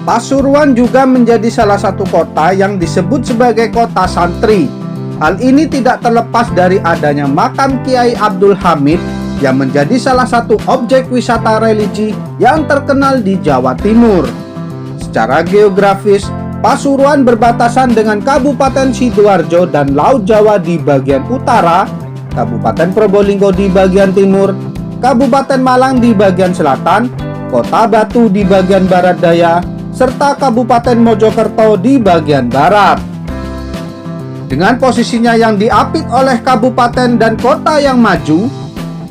Pasuruan juga menjadi salah satu kota yang disebut sebagai kota santri. Hal ini tidak terlepas dari adanya makam Kiai Abdul Hamid yang menjadi salah satu objek wisata religi yang terkenal di Jawa Timur. Secara geografis, Pasuruan berbatasan dengan Kabupaten Sidoarjo dan Laut Jawa di bagian utara, Kabupaten Probolinggo di bagian timur, Kabupaten Malang di bagian selatan, Kota Batu di bagian barat daya, serta Kabupaten Mojokerto di bagian barat. Dengan posisinya yang diapit oleh kabupaten dan kota yang maju,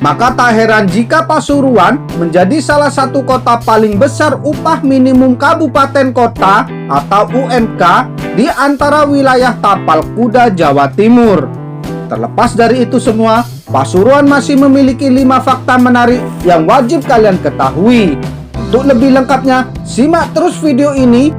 maka tak heran jika Pasuruan menjadi salah satu kota paling besar upah minimum kabupaten kota atau UMK di antara wilayah Tapal Kuda Jawa Timur. Terlepas dari itu semua, Pasuruan masih memiliki 5 fakta menarik yang wajib kalian ketahui. Untuk lebih lengkapnya, simak terus video ini.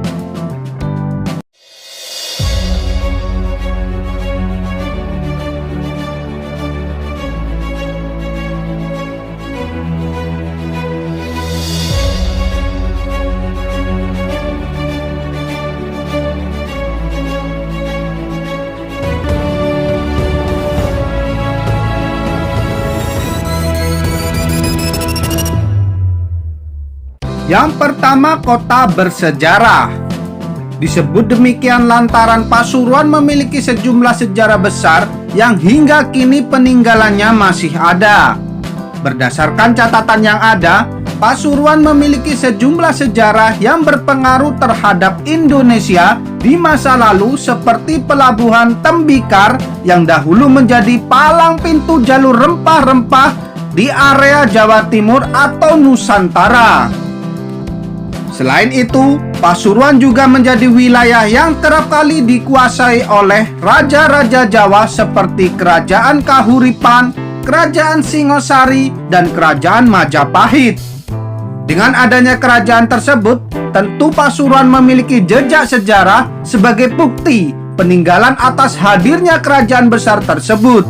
Yang pertama, kota bersejarah. Disebut demikian lantaran Pasuruan memiliki sejumlah sejarah besar yang hingga kini peninggalannya masih ada. Berdasarkan catatan yang ada, Pasuruan memiliki sejumlah sejarah yang berpengaruh terhadap Indonesia di masa lalu, seperti Pelabuhan Tembikar yang dahulu menjadi palang pintu jalur rempah-rempah di area Jawa Timur atau Nusantara. Selain itu, Pasuruan juga menjadi wilayah yang kerap kali dikuasai oleh raja-raja Jawa seperti Kerajaan Kahuripan, Kerajaan Singosari, dan Kerajaan Majapahit. Dengan adanya kerajaan tersebut, tentu Pasuruan memiliki jejak sejarah sebagai bukti peninggalan atas hadirnya kerajaan besar tersebut.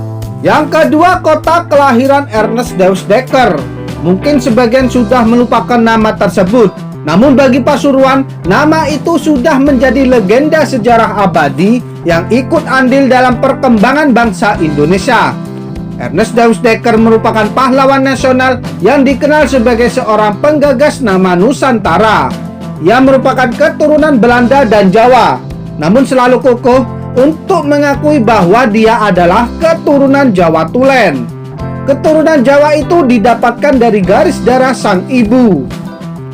Yang kedua, kota kelahiran Ernest Deusdeker. Mungkin sebagian sudah melupakan nama tersebut, namun bagi Pasuruan, nama itu sudah menjadi legenda sejarah abadi yang ikut andil dalam perkembangan bangsa Indonesia. Ernest Deusdeker merupakan pahlawan nasional yang dikenal sebagai seorang penggagas nama Nusantara. Ia merupakan keturunan Belanda dan Jawa, namun selalu kokoh untuk mengakui bahwa dia adalah keturunan Jawa Tulen. Keturunan Jawa itu didapatkan dari garis darah sang ibu.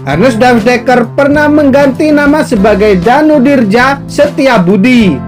Ernest Deusdeker pernah mengganti nama sebagai Danudirja Setiabudi.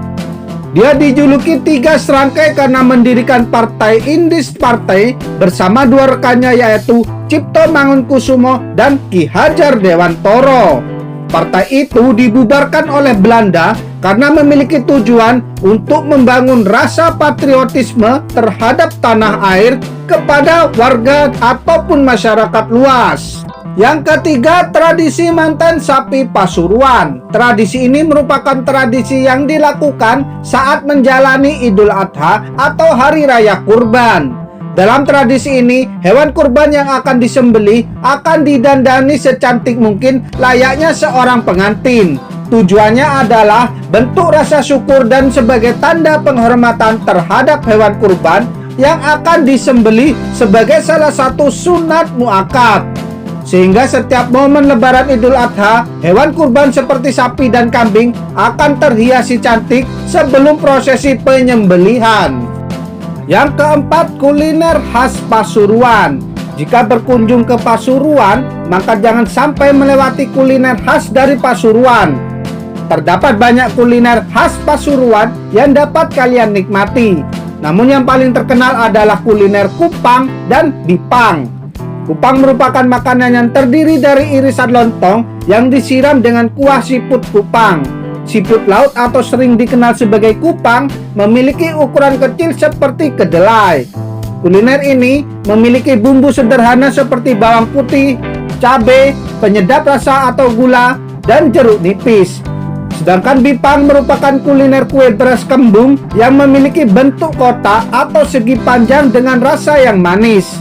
Dia dijuluki Tiga Serangkai karena mendirikan Partai Indis Partai bersama 2 rekannya, yaitu Cipto Mangunkusumo dan Ki Hajar Dewantoro. Partai itu dibubarkan oleh Belanda karena memiliki tujuan untuk membangun rasa patriotisme terhadap tanah air kepada warga ataupun masyarakat luas. Yang ketiga, tradisi manten sapi Pasuruan. Tradisi ini merupakan tradisi yang dilakukan saat menjalani Idul Adha atau Hari Raya Kurban. Dalam tradisi ini, hewan kurban yang akan disembelih akan didandani secantik mungkin layaknya seorang pengantin. Tujuannya adalah bentuk rasa syukur dan sebagai tanda penghormatan terhadap hewan kurban yang akan disembelih sebagai salah satu sunat muakkad. Sehingga setiap momen lebaran Idul Adha, hewan kurban seperti sapi dan kambing akan terhiasi cantik sebelum prosesi penyembelihan. Yang keempat, kuliner khas Pasuruan. Jika berkunjung ke Pasuruan, maka jangan sampai melewati kuliner khas dari Pasuruan. Terdapat banyak kuliner khas Pasuruan yang dapat kalian nikmati. Namun yang paling terkenal adalah kuliner kupang dan bipang. Kupang merupakan makanan yang terdiri dari irisan lontong yang disiram dengan kuah siput kupang. Siput laut atau sering dikenal sebagai kupang memiliki ukuran kecil seperti kedelai. Kuliner ini memiliki bumbu sederhana seperti bawang putih, cabai, penyedap rasa atau gula, dan jeruk nipis. Sedangkan bipang merupakan kuliner kue beras kembung yang memiliki bentuk kotak atau segi panjang dengan rasa yang manis.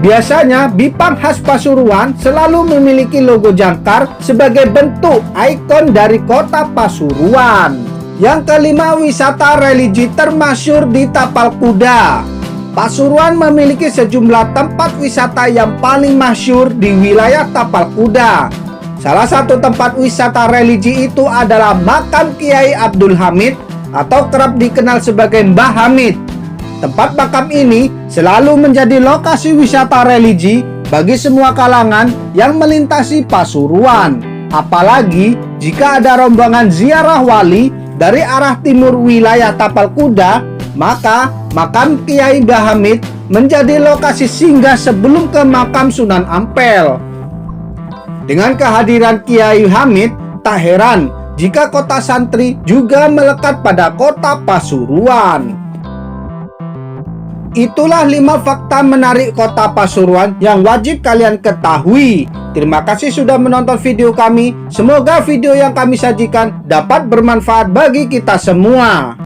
Biasanya Bipang khas Pasuruan selalu memiliki logo jangkar sebagai bentuk ikon dari kota Pasuruan. Yang kelima, wisata religi termasyhur di Tapal Kuda. Pasuruan memiliki sejumlah tempat wisata yang paling masyhur di wilayah Tapal Kuda. Salah satu tempat wisata religi itu adalah makam Kiai Abdul Hamid atau kerap dikenal sebagai Mbah Hamid. Tempat makam ini selalu menjadi lokasi wisata religi bagi semua kalangan yang melintasi Pasuruan. Apalagi jika ada rombongan ziarah wali dari arah timur wilayah Tapal Kuda, maka makam Kiai Mbah Hamid menjadi lokasi singgah sebelum ke makam Sunan Ampel. Dengan kehadiran Kiai Hamid, tak heran jika kota santri juga melekat pada kota Pasuruan. Itulah 5 fakta menarik kota Pasuruan yang wajib kalian ketahui. Terima kasih sudah menonton video kami. Semoga video yang kami sajikan dapat bermanfaat bagi kita semua.